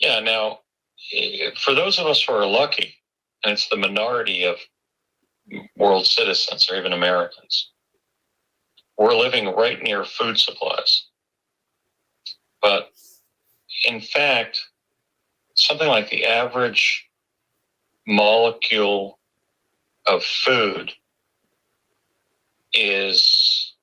Yeah, now, for those of us who are lucky, and it's the minority of world citizens or even Americans, we're living right near food supplies. But in fact, something like the average molecule of food is,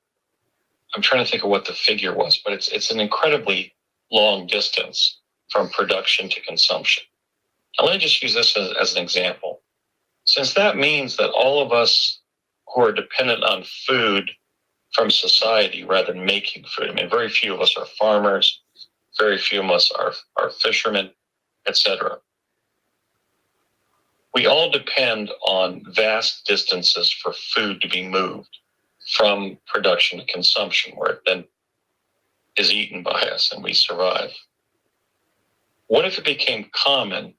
I'm trying to think of what the figure was, but it's an incredibly long distance from production to consumption. Now, let me just use this as an example. Since that means that all of us who are dependent on food from society rather than making food, I mean, very few of us are farmers, very few of us are fishermen, etc. We all depend on vast distances for food to be moved from production to consumption, where it then is eaten by us and we survive. What if it became common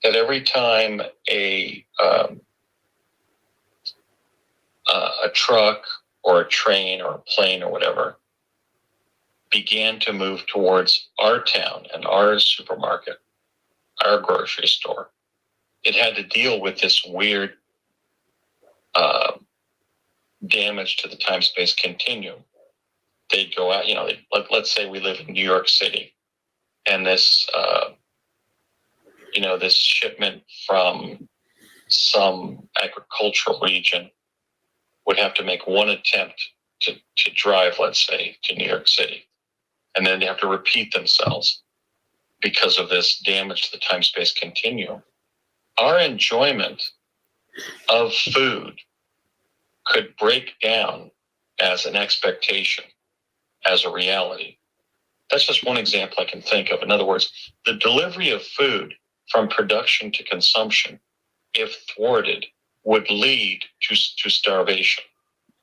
that every time a truck or a train or a plane or whatever began to move towards our town and our supermarket, our grocery store, it had to deal with this weird damage to the time-space continuum. They'd go out, let's say we live in New York City, and this, this shipment from some agricultural region would have to make one attempt to drive, let's say, to New York City. And then they have to repeat themselves because of this damage to the time-space continuum. Our enjoyment of food could break down as an expectation, as a reality. That's just one example I can think of. In other words, the delivery of food from production to consumption, if thwarted, would lead to starvation.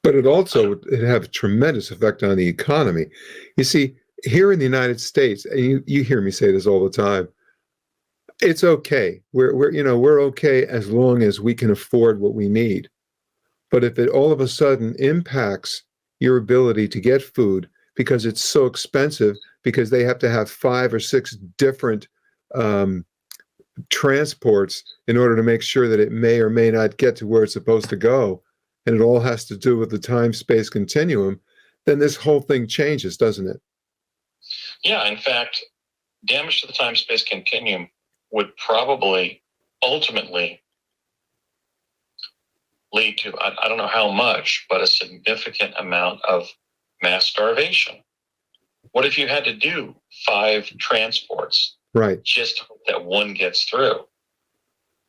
But it also would have a tremendous effect on the economy. You see, here in the United States, and you hear me say this all the time, it's okay. We're okay as long as we can afford what we need. But if it all of a sudden impacts your ability to get food because it's so expensive, because they have to have 5 or 6 different transports in order to make sure that it may or may not get to where it's supposed to go, and it all has to do with the time-space continuum, then this whole thing changes, doesn't it? Yeah, in fact, damage to the time-space continuum would probably ultimately lead to, I don't know how much, but a significant amount of mass starvation. What if you had to do 5 transports, right, just to hope that one gets through?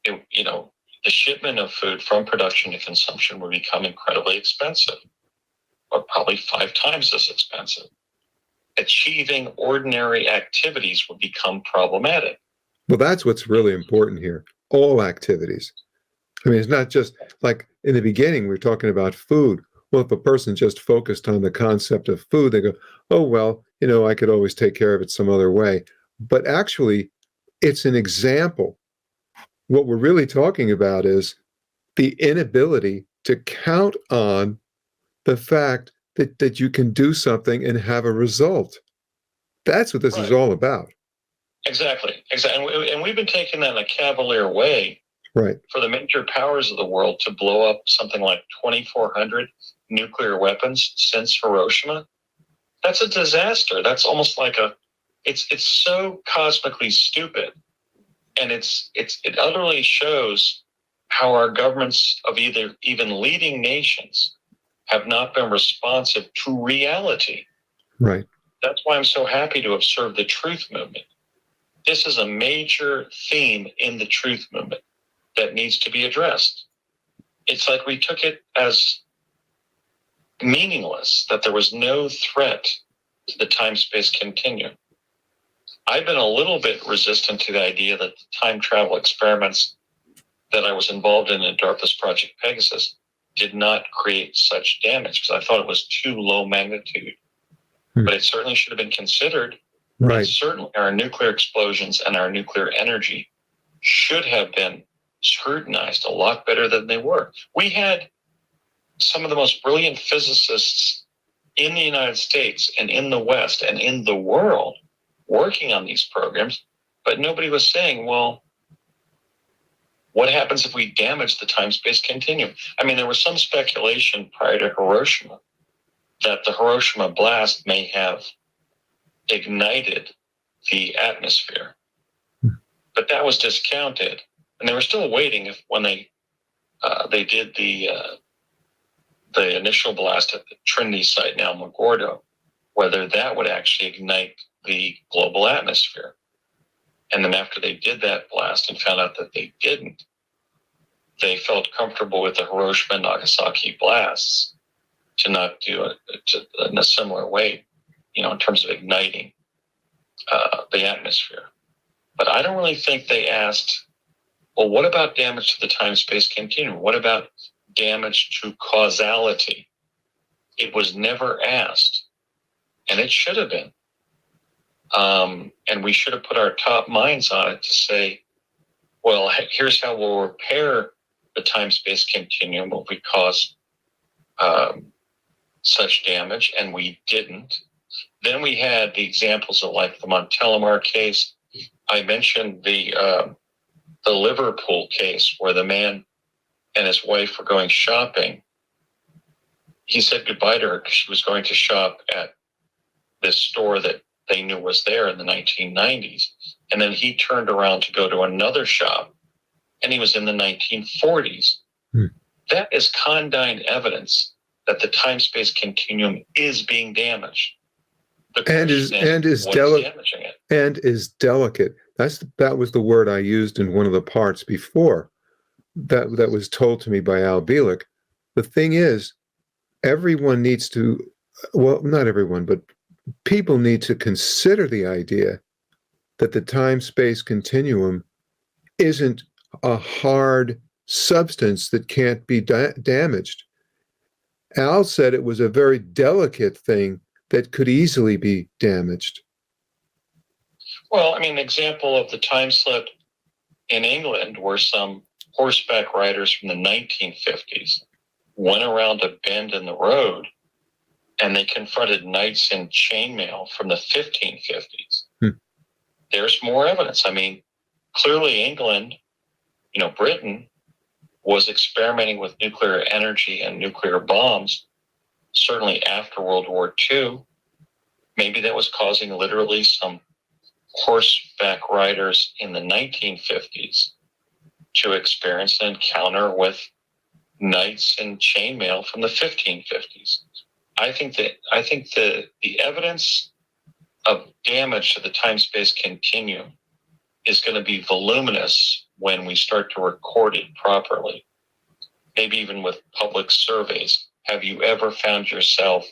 The shipment of food from production to consumption would become incredibly expensive, or probably 5 times as expensive. Achieving ordinary activities would become problematic. Well, that's what's really important here. All activities. I mean, it's not just like in the beginning, we were talking about food. Well, if a person just focused on the concept of food, they go, oh, well, I could always take care of it some other way. But actually, it's an example. What we're really talking about is the inability to count on the fact that you can do something and have a result. That's what this is all about. Exactly. And we've been taking that in a cavalier way, right, for the major powers of the world to blow up something like 2,400 nuclear weapons since Hiroshima. That's a disaster. That's almost like it's so cosmically stupid. And it utterly shows how our governments of even leading nations have not been responsive to reality. Right. That's why I'm so happy to have served the truth movement. This is a major theme in the truth movement that needs to be addressed. It's like we took it as meaningless, that there was no threat to the time-space continuum. I've been a little bit resistant to the idea that the time travel experiments that I was involved in DARPA's Project Pegasus did not create such damage, because I thought it was too low magnitude. But it certainly should have been considered. Right. And certainly our nuclear explosions and our nuclear energy should have been scrutinized a lot better than they were. We had some of the most brilliant physicists in the United States and in the West and in the world working on these programs, But nobody was saying, well, what happens if we damage the time-space continuum? I mean, there was some speculation prior to Hiroshima that the Hiroshima blast may have ignited the atmosphere. But that was discounted. And they were still waiting when they did the initial blast at the Trinity site in Alamogordo, whether that would actually ignite the global atmosphere. And then after they did that blast and found out that they didn't, they felt comfortable with the Hiroshima and Nagasaki blasts to not do it in a similar way, in terms of igniting the atmosphere. But I don't really think they asked, well, what about damage to the time-space continuum? What about damage to causality? It was never asked, and it should have been. And we should have put our top minds on it to say, well, here's how we'll repair the time-space continuum if we cause such damage, and we didn't. Then we had the examples of like the Montelimar case. I mentioned the Liverpool case where the man and his wife were going shopping. He said goodbye to her because she was going to shop at this store that they knew was there in the 1990s. And then he turned around to go to another shop, and he was in the 1940s. That is condign evidence that the time-space continuum is being damaged. And is delicate. That was the word I used in one of the parts before. That was told to me by Al Bielek. The thing is, everyone needs to, well, not everyone, but people need to consider the idea that the time-space continuum isn't a hard substance that can't be damaged. Al said it was a very delicate thing that could easily be damaged. Well, I mean, an example of the time slip in England were some horseback riders from the 1950s went around a bend in the road and they confronted knights in chainmail from the 1550s. There's more evidence. I mean, clearly England, Britain was experimenting with nuclear energy and nuclear bombs, certainly after World War II. Maybe that was causing literally some horseback riders in the 1950s to experience an encounter with knights in chainmail from the 1550s. I think the evidence of damage to the time-space continuum is going to be voluminous when we start to record it properly. Maybe even with public surveys. Have you ever found yourself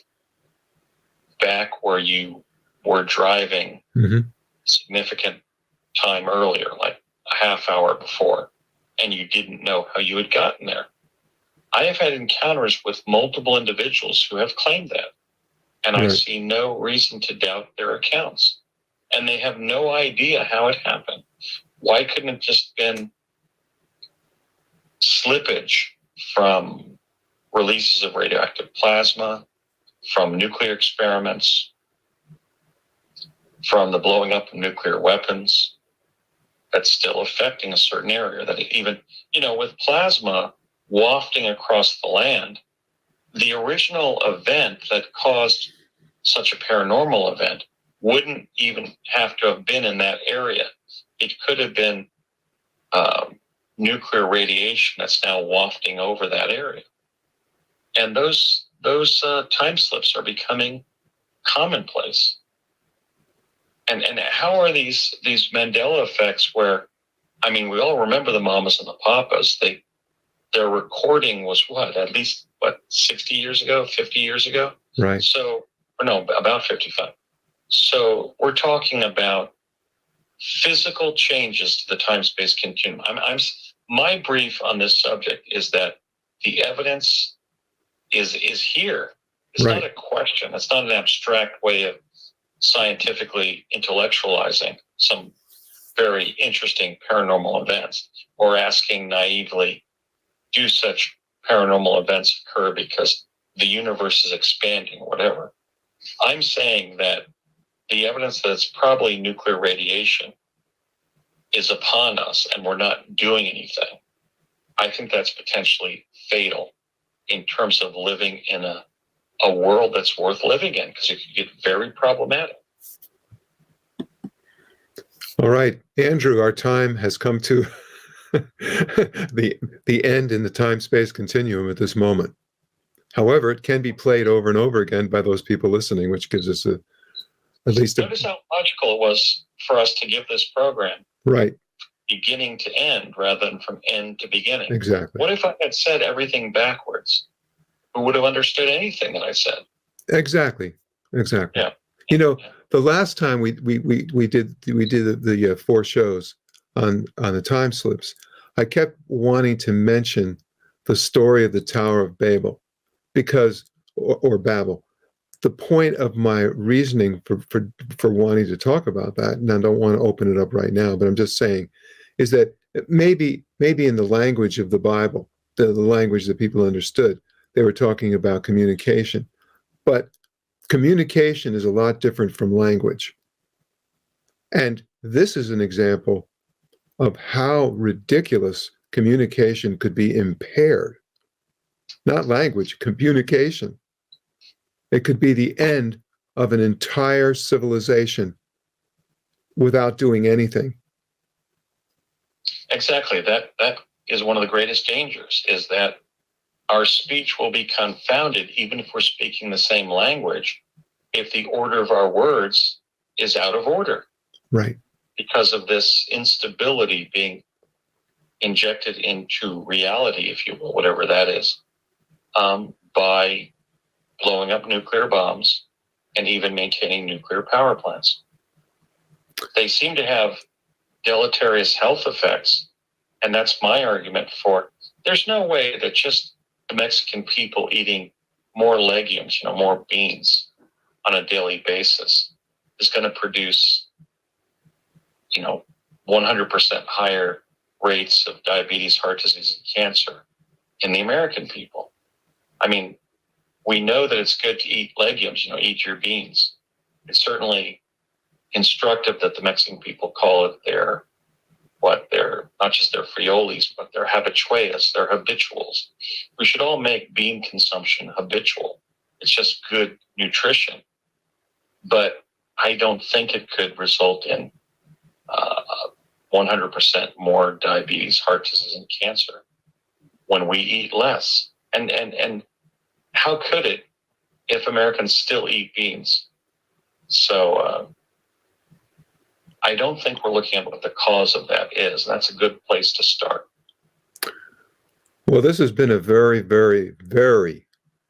back where you were driving significant time earlier, like a half hour before, and you didn't know how you had gotten there? I have had encounters with multiple individuals who have claimed that, and I see no reason to doubt their accounts. And they have no idea how it happened. Why couldn't it just been slippage from releases of radioactive plasma, from nuclear experiments, from the blowing up of nuclear weapons that's still affecting a certain area? That even, with plasma wafting across the land, the original event that caused such a paranormal event wouldn't even have to have been in that area. It could have been nuclear radiation that's now wafting over that area. And those time slips are becoming commonplace. And how are these Mandela effects where, I mean, we all remember the mamas and the papas. Their recording was at least 60 years ago, 50 years ago? Right. So, or no, about 55. So we're talking about physical changes to the time-space continuum. My brief on this subject is that the evidence is here. It's not a question. It's not an abstract way of scientifically intellectualizing some very interesting paranormal events or asking naively, do such paranormal events occur because the universe is expanding or whatever? I'm saying that the evidence that it's probably nuclear radiation is upon us and we're not doing anything, I think that's potentially fatal in terms of living in a world that's worth living in, because it can get very problematic. All right, Andrew, our time has come to the end in the time-space continuum at this moment. However, it can be played over and over again by those people listening, which gives us at least Notice how logical it was for us to give this program right, beginning to end rather than from end to beginning. exactly. What if I had said everything backwards? Who would have understood anything that I said? Exactly. Yeah. You know, the last time we did the 4 shows on the time slips, I kept wanting to mention the story of the Tower of Babel, because or Babel. The point of my reasoning for wanting to talk about that, and I don't want to open it up right now, but I'm just saying, is that maybe in the language of the Bible, the language that people understood, they were talking about communication, but communication is a lot different from language. And this is an example of how ridiculous communication could be impaired. Not language, communication. It could be the end of an entire civilization without doing anything. Exactly. That is one of the greatest dangers, is that our speech will be confounded even if we're speaking the same language, if the order of our words is out of order. Right. Because of this instability being injected into reality, if you will, whatever that is, by blowing up nuclear bombs and even maintaining nuclear power plants. They seem to have deleterious health effects, and that's my argument for there's no way that just the Mexican people eating more legumes, more beans on a daily basis is going to produce 100% higher rates of diabetes, heart disease, and cancer in the American people. I mean, we know that it's good to eat legumes, eat your beans. It's certainly instructive that the Mexican people call it their not just their frioles, but their habituales, their habituals. We should all make bean consumption habitual. It's just good nutrition. But I don't think it could result in 100% more diabetes, heart disease, and cancer when we eat less. And how could it if Americans still eat beans? So I don't think we're looking at what the cause of that is. That's a good place to start. Well, this has been a very, very, very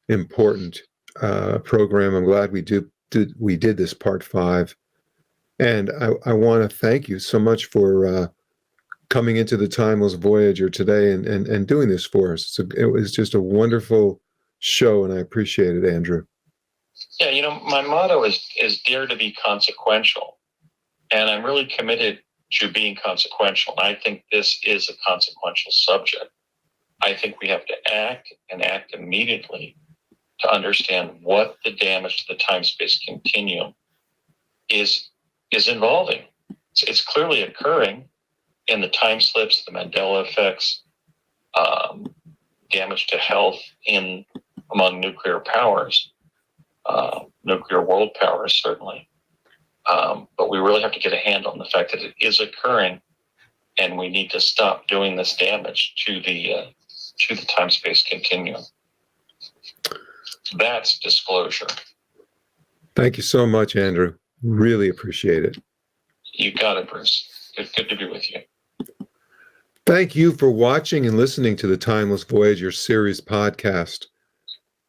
important program. I'm glad we did this part 5. And I want to thank you so much for coming into the Timeless Voyager today and doing this for us. It was just a wonderful show, and I appreciate it, Andrew. Yeah, my motto is dare to be consequential. And I'm really committed to being consequential. And I think this is a consequential subject. I think we have to act and act immediately to understand what the damage to the time-space continuum is involving. It's clearly occurring in the time slips, the Mandela effects, damage to health among nuclear powers, nuclear world powers, certainly. But we really have to get a handle on the fact that it is occurring, and we need to stop doing this damage to the time-space continuum. That's disclosure. Thank you so much, Andrew. Really appreciate it. You got it, Bruce. Good to be with you. Thank you for watching and listening to the Timeless Voyager Series podcast.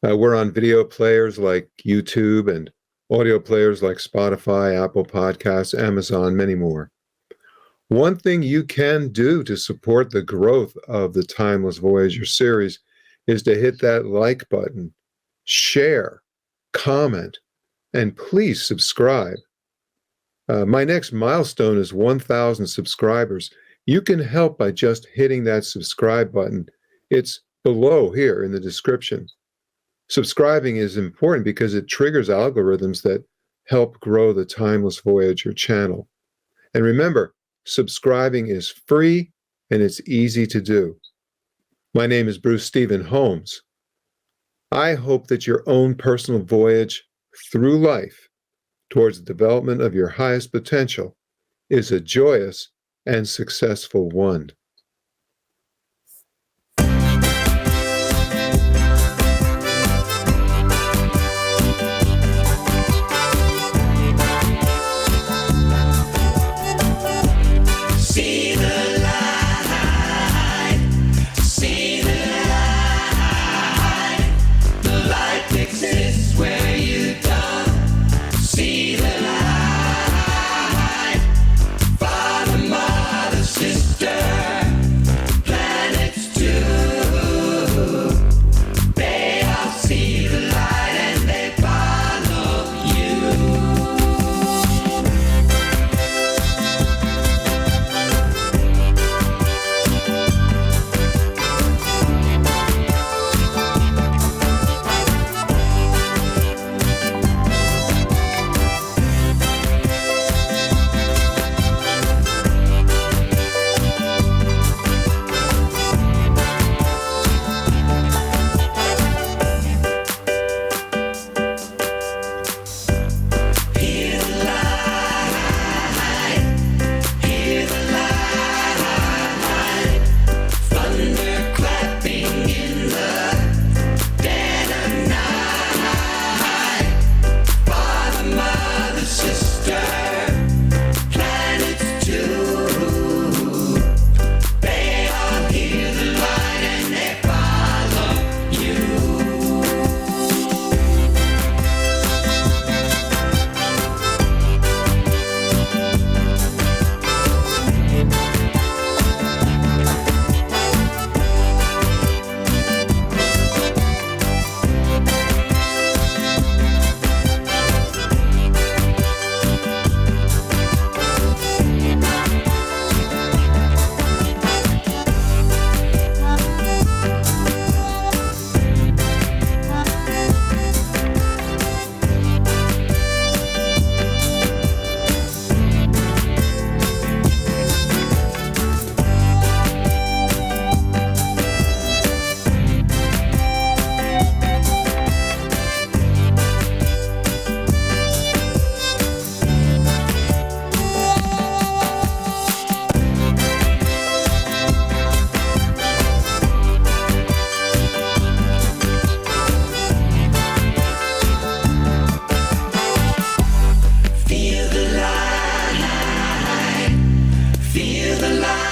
We're on video players like YouTube and audio players like Spotify, Apple Podcasts, Amazon, many more. One thing you can do to support the growth of the Timeless Voyager series is to hit that like button, share, comment, and please subscribe. My next milestone is 1,000 subscribers. You can help by just hitting that subscribe button. It's below here in the description. Subscribing is important because it triggers algorithms that help grow the Timeless Voyager channel. And remember, subscribing is free and it's easy to do. My name is Bruce Stephen Holmes. I hope that your own personal voyage through life towards the development of your highest potential is a joyous and successful one. Feel the light.